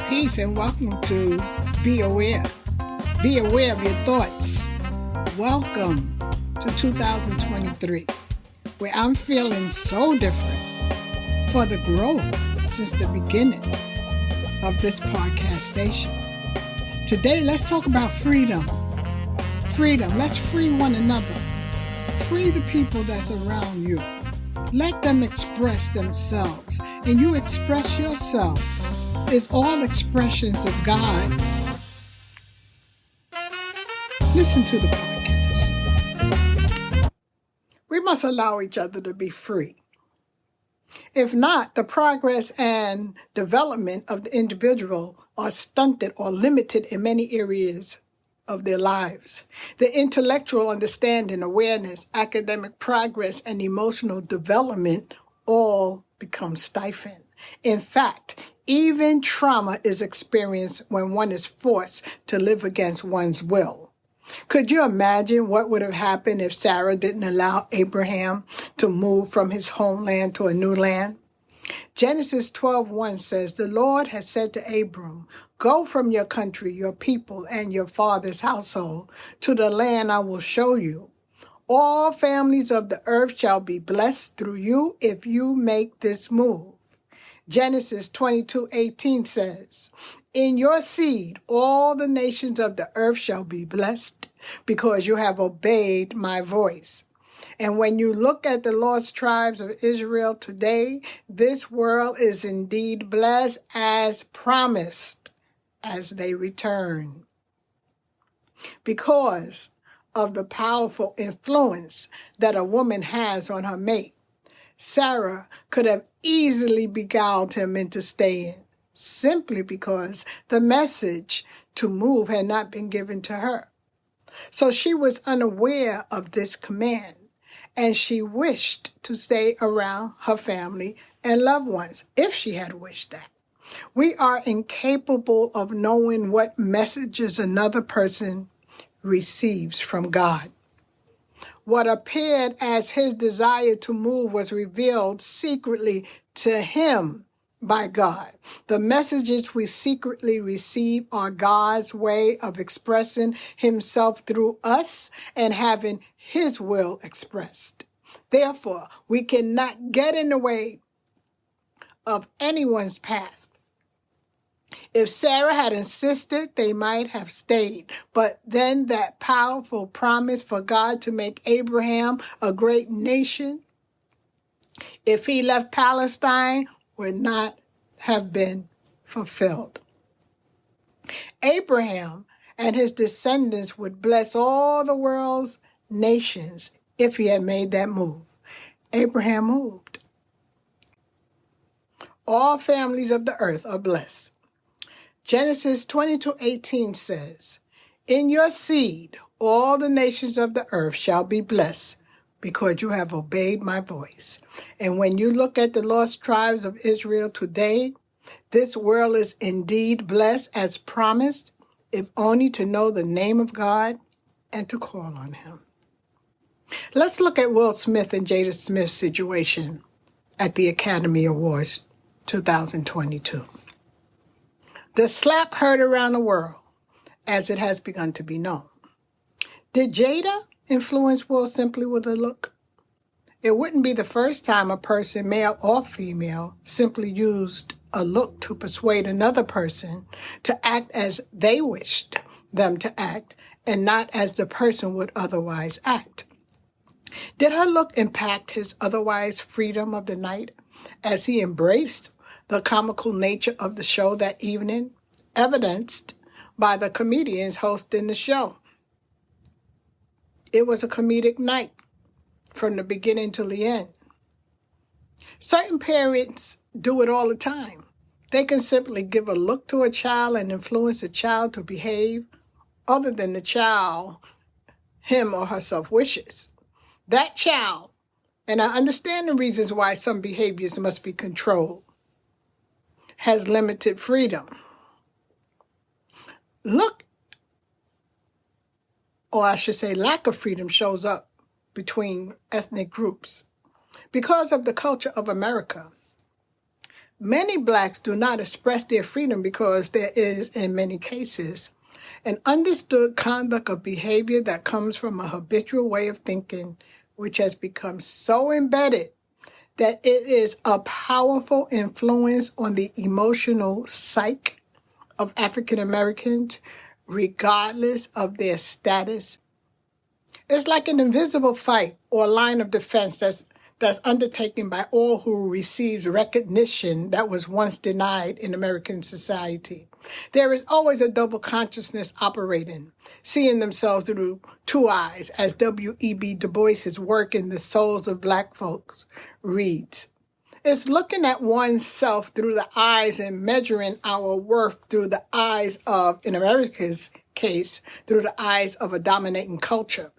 Peace and welcome to Be Aware. Be aware of your thoughts. Welcome to 2023, where I'm feeling so different for the growth since the beginning of this podcast station. Today, let's talk about freedom. Freedom. Let's free one another. Free the people that's around you. Let them express themselves, and you express yourself. It's all expressions of God. Listen to the podcast. We must allow each other to be free. If not, the progress and development of the individual are stunted or limited in many areas of their lives. The intellectual understanding, awareness, academic progress, and emotional development all become stifled. In fact, even trauma is experienced when one is forced to live against one's will. Could you imagine what would have happened if Sarah didn't allow Abraham to move from his homeland to a new land? Genesis 12:1 says, "The Lord has said to Abram, go from your country, your people, and your father's household to the land I will show you. All families of the earth shall be blessed through you if you make this move." Genesis 22:18 says, "In your seed all the nations of the earth shall be blessed, because you have obeyed my voice." And when you look at the lost tribes of Israel today, this world is indeed blessed as promised as they return. Because of the powerful influence that a woman has on her mate, Sarah could have easily beguiled him into staying, simply because the message to move had not been given to her. So she was unaware of this command, and she wished to stay around her family and loved ones, if she had wished that. We are incapable of knowing what messages another person receives from God. What appeared as his desire to move was revealed secretly to him by God. The messages we secretly receive are God's way of expressing himself through us and having his will expressed. Therefore, we cannot get in the way of anyone's path. If Sarah had insisted, they might have stayed. But then that powerful promise for God to make Abraham a great nation, if he left Palestine, would not have been fulfilled. Abraham and his descendants would bless all the world's nations if he had made that move. Abraham moved. All families of the earth are blessed. Genesis 22:18 says, "In your seed all the nations of the earth shall be blessed, because you have obeyed my voice." And when you look at the lost tribes of Israel today, this world is indeed blessed as promised, if only to know the name of God and to call on him. Let's look at Will Smith and Jada Smith's situation at the Academy Awards 2022. The slap heard around the world, as it has begun to be known. Did Jada influence Will simply with a look? It wouldn't be the first time a person, male or female, simply used a look to persuade another person to act as they wished them to act and not as the person would otherwise act. Did her look impact his otherwise freedom of the night as he embraced the comical nature of the show that evening, evidenced by the comedians hosting the show? It was a comedic night from the beginning to the end. Certain parents do it all the time. They can simply give a look to a child and influence a child to behave other than the child, him or herself, wishes. That child, and I understand the reasons why some behaviors must be controlled, has limited freedom. Look, or I should say lack of freedom, shows up between ethnic groups. Because of the culture of America, Many blacks do not express their freedom because there is, in many cases, an understood conduct of behavior that comes from a habitual way of thinking, which has become so embedded that it is a powerful influence on the emotional psyche of African Americans, regardless of their status. It's like an invisible fight or line of defense that's undertaken by all who receives recognition that was once denied in American society. There is always a double consciousness operating, seeing themselves through two eyes, as W.E.B. Du Bois's work in The Souls of Black Folks reads. It's looking at oneself through the eyes and measuring our worth through the eyes of, in America's case, through the eyes of a dominating culture.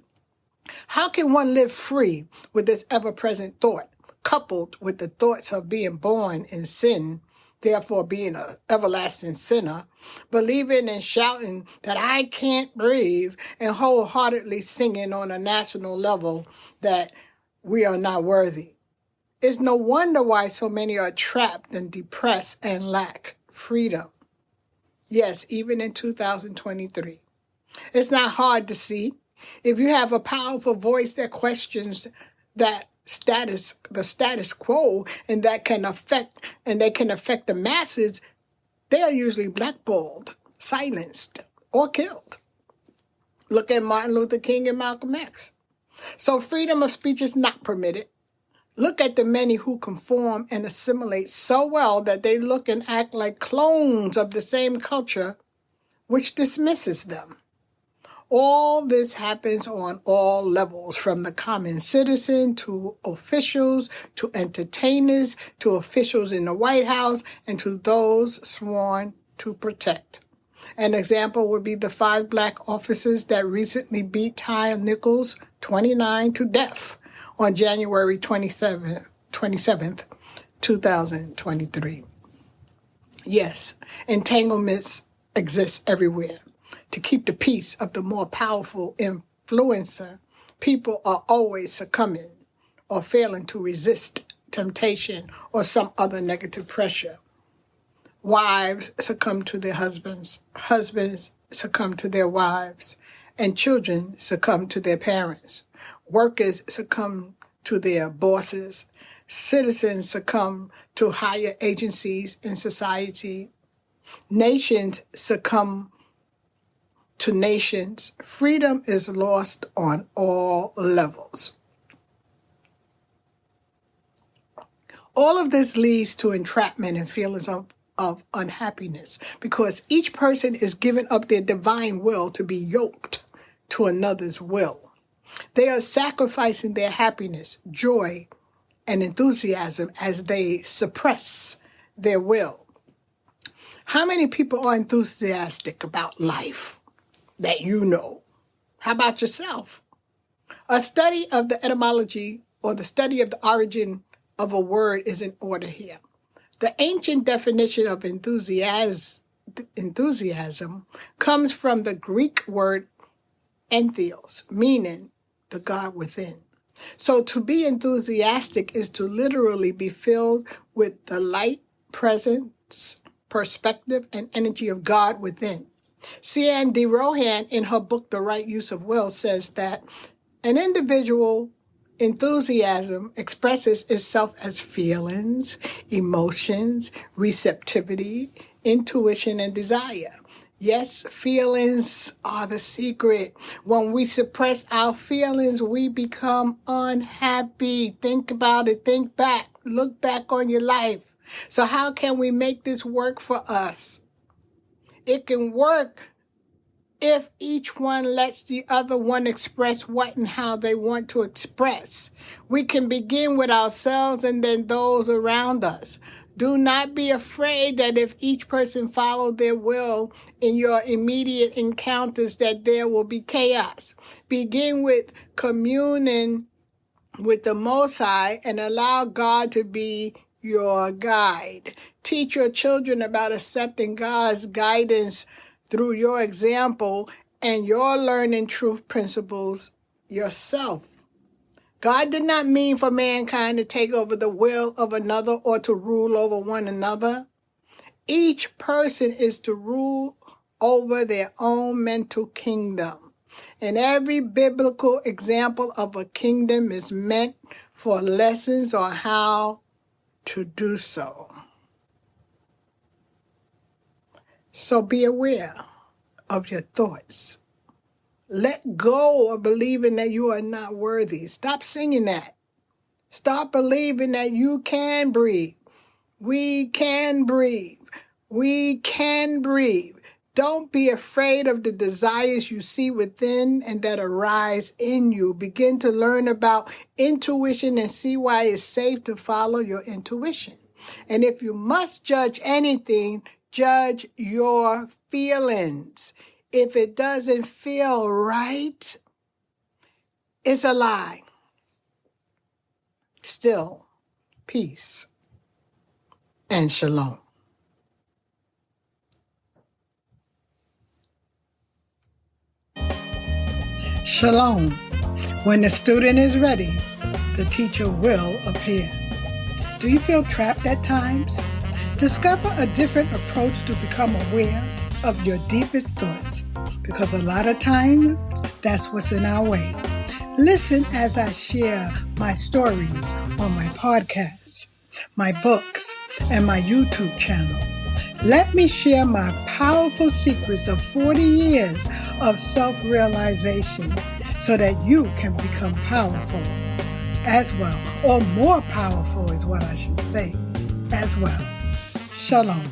How can one live free with this ever-present thought, coupled with the thoughts of being born in sin, therefore being an everlasting sinner, believing and shouting that I can't breathe, and wholeheartedly singing on a national level that we are not worthy? It's no wonder why so many are trapped and depressed and lack freedom. Yes, even in 2023. It's not hard to see. If you have a powerful voice that questions the status quo, and they can affect the masses, they are usually blackballed, silenced, or killed. Look at Martin Luther King and Malcolm X. So freedom of speech is not permitted. Look at the many who conform and assimilate so well that they look and act like clones of the same culture, which dismisses them. All this happens on all levels, from the common citizen to officials, to entertainers, to officials in the White House, and to those sworn to protect. An example would be the 5 black officers that recently beat Tyre Nichols, 29, to death on January 27th, 2023. Yes, entanglements exist everywhere. To keep the peace of the more powerful influencer, people are always succumbing or failing to resist temptation or some other negative pressure. Wives succumb to their husbands, husbands succumb to their wives, and children succumb to their parents. Workers succumb to their bosses. Citizens succumb to higher agencies in society. Nations succumb to nations. Freedom is lost on all levels. All of this leads to entrapment and feelings of unhappiness, because each person is giving up their divine will to be yoked to another's will. They are sacrificing their happiness, joy, and enthusiasm as they suppress their will. How many people are enthusiastic about life that you know? How about yourself? A study of the etymology or the study of the origin of a word is in order here. The ancient definition of enthusiasm comes from the Greek word entheos, meaning the God within. So to be enthusiastic is to literally be filled with the light, presence, perspective, and energy of God within. Cian D. Rohan, in her book, The Right Use of Will, says that an individual enthusiasm expresses itself as feelings, emotions, receptivity, intuition, and desire. Yes, feelings are the secret. When we suppress our feelings, we become unhappy. Think about it. Think back. Look back on your life. So how can we make this work for us? It can work if each one lets the other one express what and how they want to express. We can begin with ourselves and then those around us. Do not be afraid that if each person followed their will in your immediate encounters, that there will be chaos. Begin with communing with the Most High and allow God to be your guide. Teach your children about accepting God's guidance through your example and your learning truth principles yourself. God did not mean for mankind to take over the will of another or to rule over one another. Each person is to rule over their own mental kingdom. And every biblical example of a kingdom is meant for lessons on how to do so. So be aware of your thoughts. Let go of believing that you are not worthy. Stop singing that. Stop believing that you can breathe. We can breathe. We can breathe. Don't be afraid of the desires you see within and that arise in you. Begin to learn about intuition and see why it's safe to follow your intuition. And if you must judge anything, judge your feelings. If it doesn't feel right, it's a lie. Still, peace and shalom. Shalom. When the student is ready, the teacher will appear. Do you feel trapped at times? Discover a different approach to become aware of your deepest thoughts, because a lot of times that's what's in our way. Listen as I share my stories on my podcasts, my books, and my YouTube channel. Let me share my powerful secrets of 40 years of self-realization so that you can become powerful as well, or more powerful is what I should say as well. Shalom.